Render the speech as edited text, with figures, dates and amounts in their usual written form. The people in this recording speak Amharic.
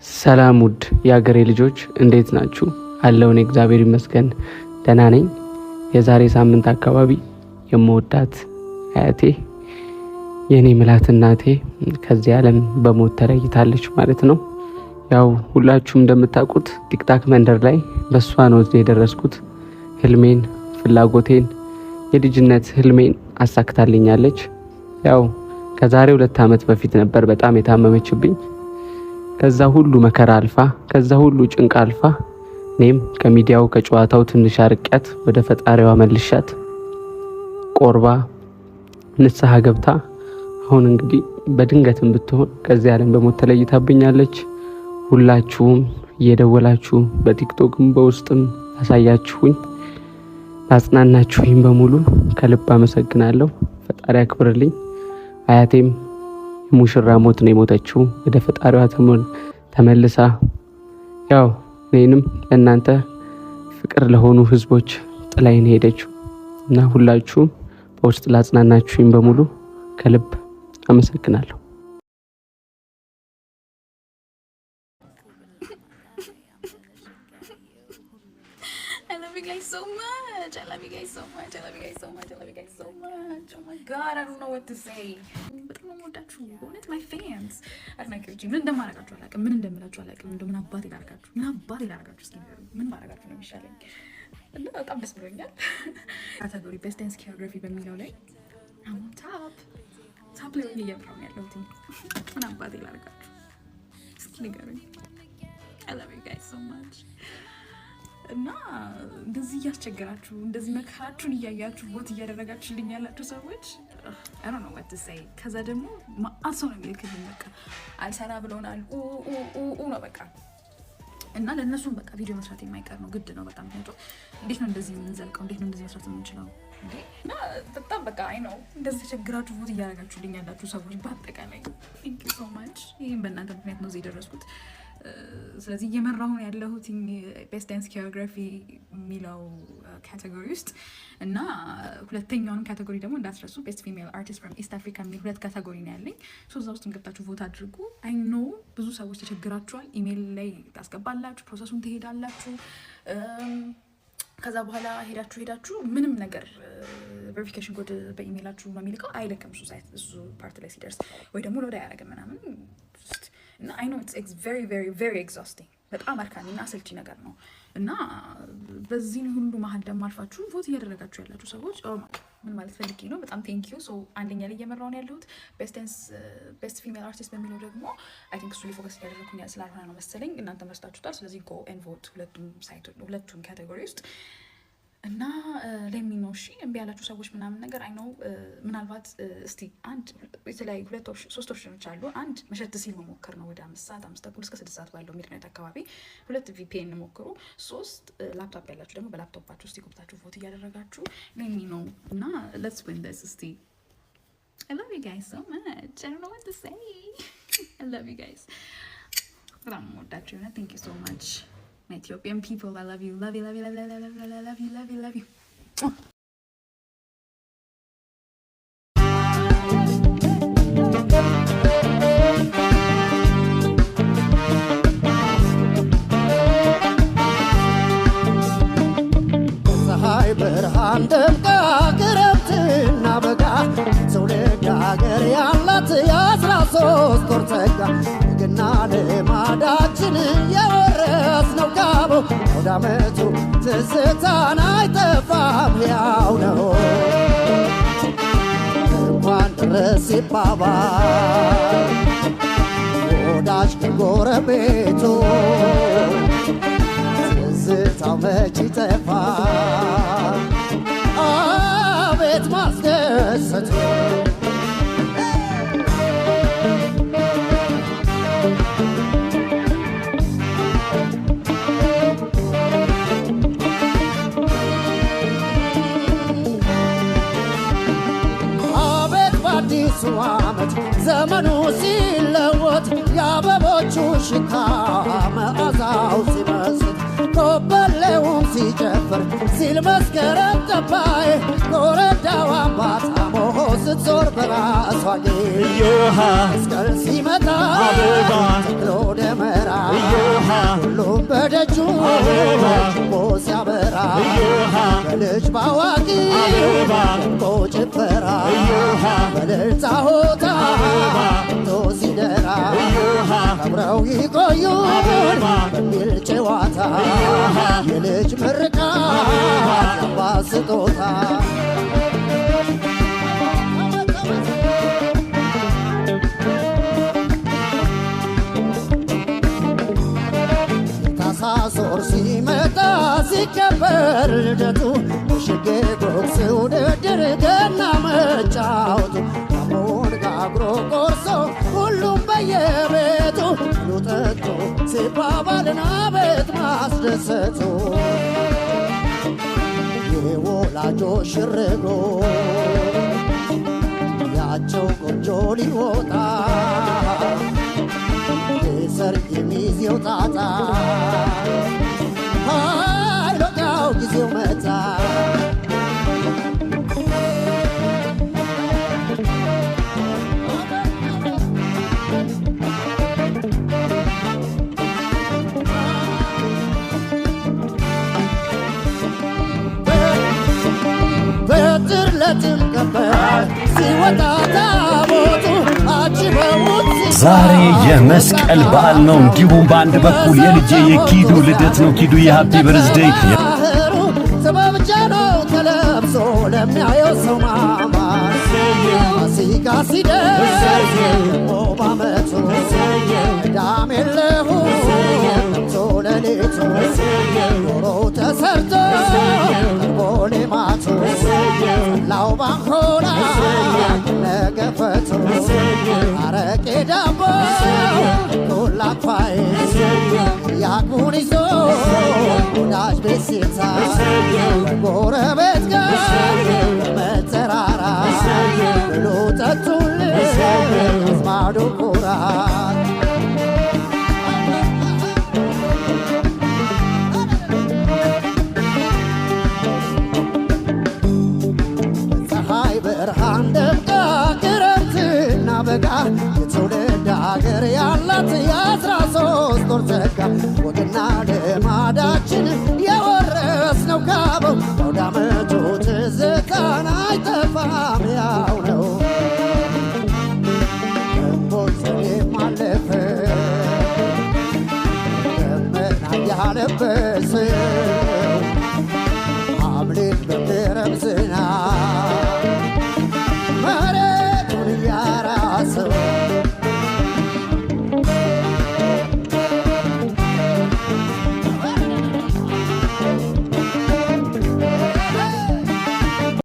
ሰላም ውድ የአገሬ ልጆች እንዴት ናችሁ? አለውን እግዚአብሔር ይመስገን ደህና ነኝ። የዛሬ ሳምንት አካባቢ የምወዳት አያቴ የኔ ምላት እናቴ ከዚህ ዓለም በሞት ተለይታለች ማለት ነው። ያው ሁላችሁም እንደምታውቁት ቲክታክ መንደር ላይ በሷ ነው እዚህ የደረስኩት። ህልሜን ፍላጎቴን የልጅነት ህልሜን አሳክታልኛለች። ያው ከዛሬ 2 ዓመት በፊት ነበር በጣም የታመመችብኝ። ከዛ ሁሉ መከራ አልፋ ከዛ ሁሉ ጭንቅ አልፋ እኔም ከሚዲያው ከጨዋታው ትንሽ አርቀት ወደ ፈጣሪዋ መልሻት ቆርባ ንስሐ ገብታ አሁን እንግዲህ በድንገትም ብትሆን ከዚህ ዓለም በሞት ተለይታብኛለች። ሁላችሁም እየደወላችሁ በቲክቶክም በውስጥም ታሳያችሁኝ አጽናናችሁኝ በሙሉ ከልብ አመሰግናለሁ። ፈጣሪ ያክብርልኝ። አያቴም ሙሽራ ሞት ነው የሞተችው ወደ ፈጣሪዋ ተመልሳ ያው እኔንም እናንተ ፍቅር ለሆኑ ህዝቦች ጥላይን ሄደችው እና ሁላችሁም በውስጥ ላጽናናችሁኝ በሙሉ ከልብ አመሰግናለሁ። So much. I love you guys so much. I love you guys so much. I love you guys so much. Oh my god, I don't know what to say. But I'm not that true. It's my fans. I like you. ምን እንደማረጋችሁ አላውቅም። ምን እንደምላችሁ አላውቅም። እንደምን አባቴ ላርጋችሁ። ምን አባቴ ላርጋችሁ እስኪ ምን ማረጋችሁ ነው የሚሻለኝ? እና በጣም ደስ ብሎኛል። ካቴጎሪ ቤስት ዳንስ ኮሪዮግራፊ በሚለው ላይ አሁን ታፕ ላይ እየመራሁ ያለሁት ምን አባቴ ላርጋችሁ እስኪ ንገሩኝ። I love you guys so much. እና እንደዚህ እያስቸገራችሁ እንደዚህ መከራችሁን እያያችሁ ቦት እያደረጋችሁልኝ ያላችሁ ሰዎች I don't know what to say። ከዛ ደግሞ ማአት ሰው ነው የሚልክልኝ በቃ አልሰራ ብለውናል ነው በቃ እና ለእነሱም በቃ ቪዲዮ መስራት የማይቀር ነው ግድ ነው በጣም ምክንያቱም እንዴት ነው እንደዚህ የምንዘልቀው እንዴት ነው እንደዚህ መስራት የምንችለው እንዴ እና በጣም በቃ አይ ነው እንደዚህ ተቸግራችሁ ቦት እያደረጋችሁልኝ ያላችሁ ሰዎች በአጠቃላይ thank you so much። ይሄን በእናንተ ምክንያት ነው እዚህ የደረስኩት። ስለዚህ እየመራሁ ያለሁት ቤስት ዳንስ ኮሪዮግራፊ የሚለው ካቴጎሪ ውስጥ እና ሁለተኛውን ካቴጎሪ ደግሞ እንዳትረሱ ቤስት ፊሜል አርቲስት ፍሮም ኢስት አፍሪካ የሚል 2 ካቴጎሪ ነው ያለኝ። እዛ ውስጥ ገብታችሁ ቮት አድርጉ። አይ ኖ ብዙ ሰዎች ተቸግራችኋል። ኢሜል ላይ ታስገባላችሁ፣ ፕሮሰሱን ትሄዳላችሁ። ከዛ በኋላ ሄዳችሁ ምንም ነገር ቬሪፊኬሽን ኮድ በኢሜላችሁ ነው የሚልከው አይልክም እሱ ፓርት ላይ ሲደርስ ወይ ደግሞ ሎድ አያደርግም ምናምን እና I know it's very very very exhausting በጣም አድካሚና አሰልቺ ነገር ነው እና በዚህ ሁሉ መሀል ደግሞ አልፋችሁ ቮት እያደረጋችሁ ያላችሁ ሰዎች ምን ማለት ፈልጌ ነው በጣም ቴንክ ዩ። ሶ አንደኛ ላይ እየመራሁ ነው ያለሁት ቤስት ፊሜል አርቲስት በሚለው ደግሞ አይ ቲንክ እሱ ላይ ፎከስ እያደረኩኝ ስላልሆነ ነው መሰለኝ እናንተ መስጣችሁታል። ስለዚህ ጎ ኤንድ ቮት ሁለቱም ካቴጎሪ ውስጥ እና ለሚኖ እሺ እምቢ ያላችሁ ሰዎች ምናምን ነገር አይ ነው ምናልባት እስቲ አንድ የተለያዩ 3 ኦፕሽኖች አሉ። አንድ መሸት ሲል መሞከር ነው ወደ 5 ሰዓት 5 ተኩል እስከ 6 ሰዓት ባለው ሚድናይት አካባቢ 2 VPN ሞክሩ። 3 ላፕቶፕ ያላችሁ ደግሞ በላፕቶፓችሁ እስቲ ገብታችሁ ቮት እያደረጋችሁ ለሚኖ እና let's win this እስቲ I love you guys so much. I don't know what to say. I love you guys. በጣም ወዳችሁ እና thank you so much. My Ethiopian people, I love you, love you, love you, love you, love you, love you, love you, love you. ፀሐይ ብርሃን ደምቃ ክረምትና በጋ ትውልድ ሀገር ያላት የ13 ወር ጸጋ ግና ልማዳችን የወረስነው ካቦ ወደ ዓመቱ ትዝታን አይጠፋም ያው ነው እንኳን ድረስ ይባባል ወዳጅ ከጎረቤቱ ትዝታው መች ይጠፋል አቤት ማስደሰቱ አዲሱ ዓመት ዘመኑ ሲለወጥ የአበቦቹ ሽታ መዓዛው ሲመስል ኮበሌውም ሲጨፍር ሲል መስከረም ጠባይ ኮረዳው አምባታሞ ስትዞር በራሷ መስቀል ሲመጣ ተክሎ ደመራ ሁሉም በደጁ ችቦ ሲያበራ በልጅ ባዋቂ ደምቆ ጭፈራ በእልልታ ሆታ ቶ ሲደራ አብረው ይቆዩን በሚል ጨዋታ የልጅ ምርቃት የአባት ስጦታ ታሳሶር ሲመጣ ሲከበር ልደቱ በሽጌ ቦክስ ውድድር ገና መጫወቱ አሞን ጋግሮ ቆርሶ ሁሉም በየቤቱ ሉጠጡ ሲባባልን አቤት ማስደሰቱ የወላጆች ሽርጎ ያቸው ቆንጆ ሊወጣ የሰርግ የሚዜው ጣጣ ሀይሎቃው ጊዜው መጣ በትር ለጥምቀት ሲወጣ ታቦቱ አጅበውት ዛሬ የመስቀል በዓል ነው። እንዲሁም በአንድ በኩል የልጄ የኪዱ ልደት ነው። ኪዱ የሃፒ በርዝዴይ ጥበብ ጃኖ ተለብሶ ለሚያየው ሰው ማማር ፋሲካ ሲደርስ በዓመቱ ቅዳሜ ለእሑድ ገብቶ ሌሊቱ ዶሮ ተሰርቶ ቦሌማቱ ላው ባንኮላ ነገፈቱ አረቄ ዳቦ ኮላኳይ ያቁን ይዞ ወዳጅ ቤት ሲታ ጎረቤት ጋር መተራራ ብሎ ጠጡልን አዝማዶ ኩራት ፀሐይ ብርሃን ደምቃ ክረምትና በጋ የትውልድ አገር ያላት የ13 ወር ጸጋ ወግና ልማዳችን የወረስነው ካበው አውደ ዓመቱ ትዝታን አይጠፋም ያው ነው ግንቦት ሰኔም አለፈ ደመና ያለበሰው ሐምሌን በክረምት